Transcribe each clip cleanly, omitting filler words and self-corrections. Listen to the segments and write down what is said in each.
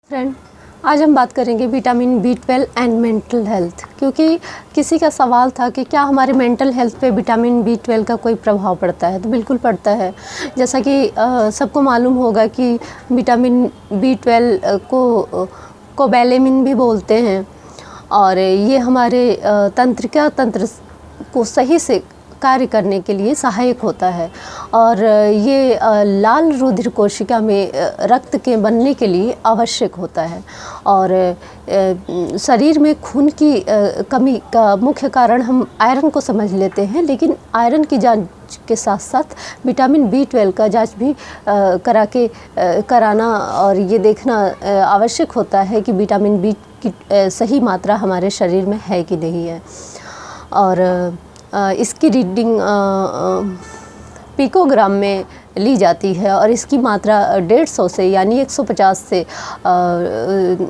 Friend, आज हम बात करेंगे vitamin B12 and mental health. क्योंकि किसी का सवाल था कि क्या हमारे मेंटल हेल्थ पे विटामिन B12 का कोई प्रभाव पड़ता है। तो बिल्कुल पड़ता है। जैसा कि सबको मालूम होगा कि विटामिन B12 को कोबैलेमिन भी बोलते हैं और ये हमारे तंत्रिका तंत्र को सही से कार्य करने के लिए सहायक होता है और ये लाल रुधिर कोशिका में रक्त के बनने के लिए आवश्यक होता है। और शरीर में खून की कमी का मुख्य कारण हम आयरन को समझ लेते हैं, लेकिन आयरन की जांच के साथ साथ विटामिन B12 का जांच भी कराना और ये देखना आवश्यक होता है कि विटामिन B की सही मात्रा हमारे शरीर में है कि नहीं है। और इसकी रीडिंग पिकोग्राम में ली जाती है और इसकी मात्रा 150 से यानी 150 से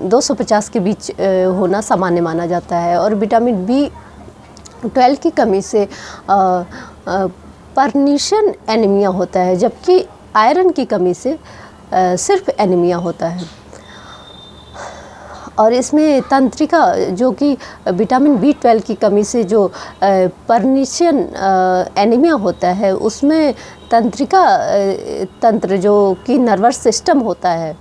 250 के बीच होना सामान्य माना जाता है। और विटामिन B12 की कमी से पर्निशियन एनीमिया होता है, जबकि आयरन की कमी से सिर्फ एनीमिया होता है। और इसमें तंत्रिका जो कि विटामिन B12 की कमी से जो पर्निशियन एनीमिया होता है, उसमें तंत्रिका तंत्र जो कि नर्वस सिस्टम होता है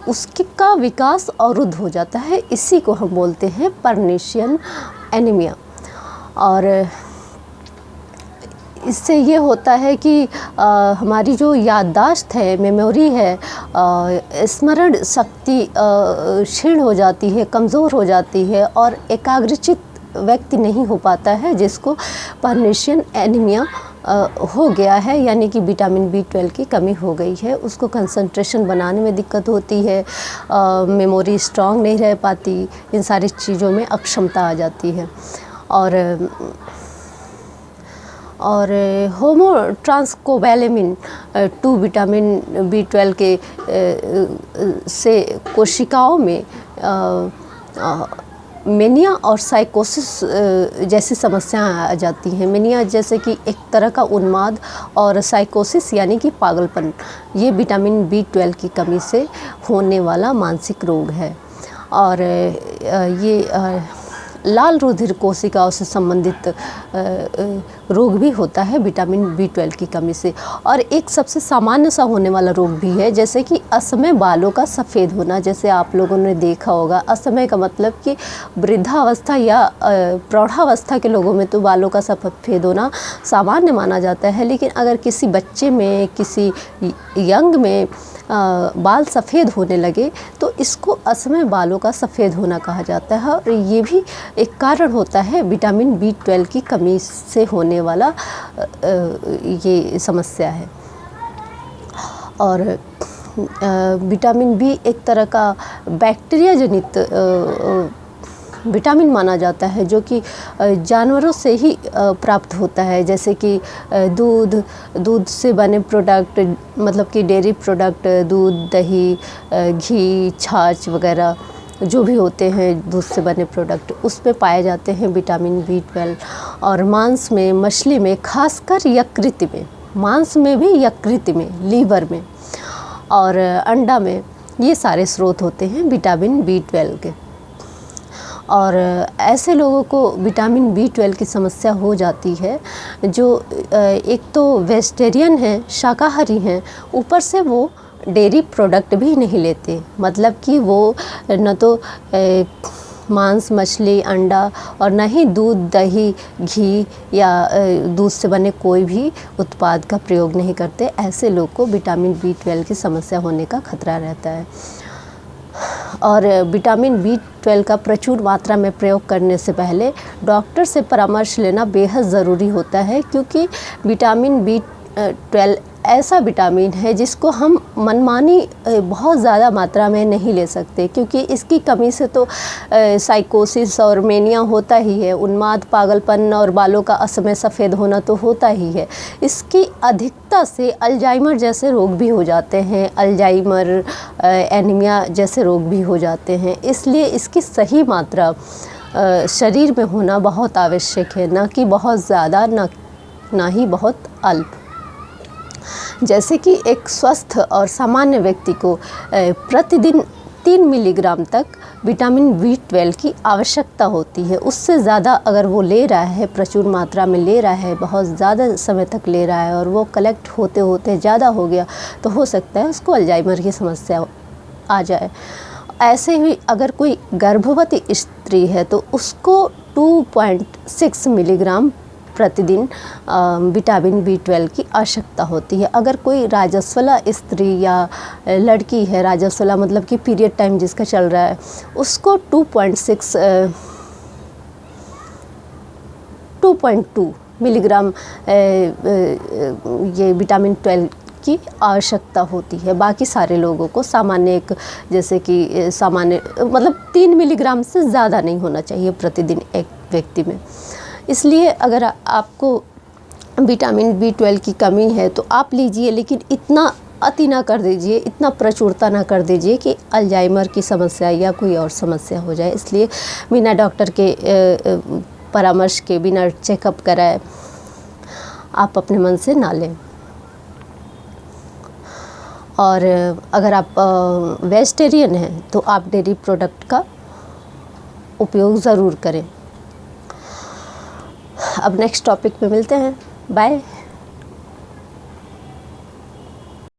उसका विकास अवरुद्ध हो जाता है। इसी को हम बोलते हैं पर्निशियन एनीमिया। और इससे ये होता है कि हमारी जो याददाश्त है, मेमोरी है, स्मरण शक्ति क्षीण हो जाती है, कमज़ोर हो जाती है और एकाग्रचित व्यक्ति नहीं हो पाता है, जिसको पर्निशियन एनीमिया हो गया है, यानी कि विटामिन B12 की कमी हो गई है। उसको कंसंट्रेशन बनाने में दिक्कत होती है, मेमोरी स्ट्रांग नहीं रह पाती, इन सारी चीज़ों में अक्षमता आ जाती है। और होमोट्रांसकोबैलेमिन 2 विटामिन B12 के से कोशिकाओं में मेनिया और साइकोसिस जैसी समस्याएं आ जाती हैं। मेनिया जैसे कि एक तरह का उन्माद और साइकोसिस यानी कि पागलपन, ये विटामिन B12 की कमी से होने वाला मानसिक रोग है। और ये लाल रुधिर कोशिकाओं से संबंधित रोग भी होता है विटामिन B12 की कमी से। और एक सबसे सामान्य सा होने वाला रोग भी है, जैसे कि असमय बालों का सफ़ेद होना। जैसे आप लोगों ने देखा होगा, असमय का मतलब कि वृद्धावस्था या प्रौढ़ावस्था के लोगों में तो बालों का सफ़ेद होना सामान्य माना जाता है, लेकिन अगर किसी बच्चे में, किसी यंग में बाल सफ़ेद होने लगे तो इसको असमय बालों का सफ़ेद होना कहा जाता है। और ये भी एक कारण होता है विटामिन B12 की कमी से होने वाला ये समस्या है। और विटामिन B एक तरह का बैक्टीरिया जनित विटामिन माना जाता है, जो कि जानवरों से ही प्राप्त होता है। जैसे कि दूध से बने प्रोडक्ट, मतलब कि डेयरी प्रोडक्ट, दूध, दही, घी, छाछ वगैरह जो भी होते हैं दूध से बने प्रोडक्ट, उसमें पाए जाते हैं विटामिन B12। और मांस में, मछली में, खासकर यकृत में, मांस में भी, यकृत में, लीवर में और अंडा में, ये सारे स्रोत होते हैं विटामिन B12 के। और ऐसे लोगों को विटामिन B12 की समस्या हो जाती है जो एक तो वेजिटेरियन हैं, शाकाहारी हैं, ऊपर से वो डेयरी प्रोडक्ट भी नहीं लेते। मतलब कि वो न तो मांस, मछली, अंडा और न ही दूध, दही, घी या दूध से बने कोई भी उत्पाद का प्रयोग नहीं करते। ऐसे लोग को विटामिन B12 की समस्या होने का खतरा रहता है। और विटामिन B12 का प्रचुर मात्रा में प्रयोग करने से पहले डॉक्टर से परामर्श लेना बेहद ज़रूरी होता है, क्योंकि विटामिन B12 ऐसा विटामिन है जिसको हम मनमानी बहुत ज़्यादा मात्रा में नहीं ले सकते, क्योंकि इसकी कमी से तो साइकोसिस और मेनिया होता ही है, उन्माद, पागलपन और बालों का असमय सफ़ेद होना तो होता ही है। इसकी अधिकता से अल्जाइमर जैसे रोग भी हो जाते हैं, अल्जाइमर, एनीमिया जैसे रोग भी हो जाते हैं। इसलिए इसकी सही मात्रा शरीर में होना बहुत आवश्यक है, ना कि बहुत ज़्यादा, ना ही बहुत अल्प। जैसे कि एक स्वस्थ और सामान्य व्यक्ति को प्रतिदिन 3 मिलीग्राम तक विटामिन B12 की आवश्यकता होती है। उससे ज़्यादा अगर वो ले रहा है, प्रचुर मात्रा में ले रहा है, बहुत ज़्यादा समय तक ले रहा है और वो कलेक्ट होते होते ज़्यादा हो गया, तो हो सकता है उसको अल्जाइमर की समस्या आ जाए। ऐसे ही अगर कोई गर्भवती स्त्री है तो उसको 2.6 मिलीग्राम प्रतिदिन विटामिन B12 की आवश्यकता होती है। अगर कोई राजस्वला स्त्री या लड़की है, राजस्वला मतलब कि पीरियड टाइम जिसका चल रहा है, उसको 2.2 मिलीग्राम ये विटामिन 12 की आवश्यकता होती है। बाकी सारे लोगों को सामान्य जैसे कि सामान्य मतलब 3 मिलीग्राम से ज़्यादा नहीं होना चाहिए प्रतिदिन एक व्यक्ति में। इसलिए अगर आपको विटामिन B12 की कमी है तो आप लीजिए, लेकिन इतना अति ना कर दीजिए, इतना प्रचुरता ना कर दीजिए कि अल्जाइमर की समस्या या कोई और समस्या हो जाए। इसलिए बिना डॉक्टर के परामर्श के, बिना चेकअप कराए आप अपने मन से ना लें। और अगर आप वेजिटेरियन हैं तो आप डेयरी प्रोडक्ट का उपयोग ज़रूर करें। अब नेक्स्ट टॉपिक पे मिलते हैं। बाय।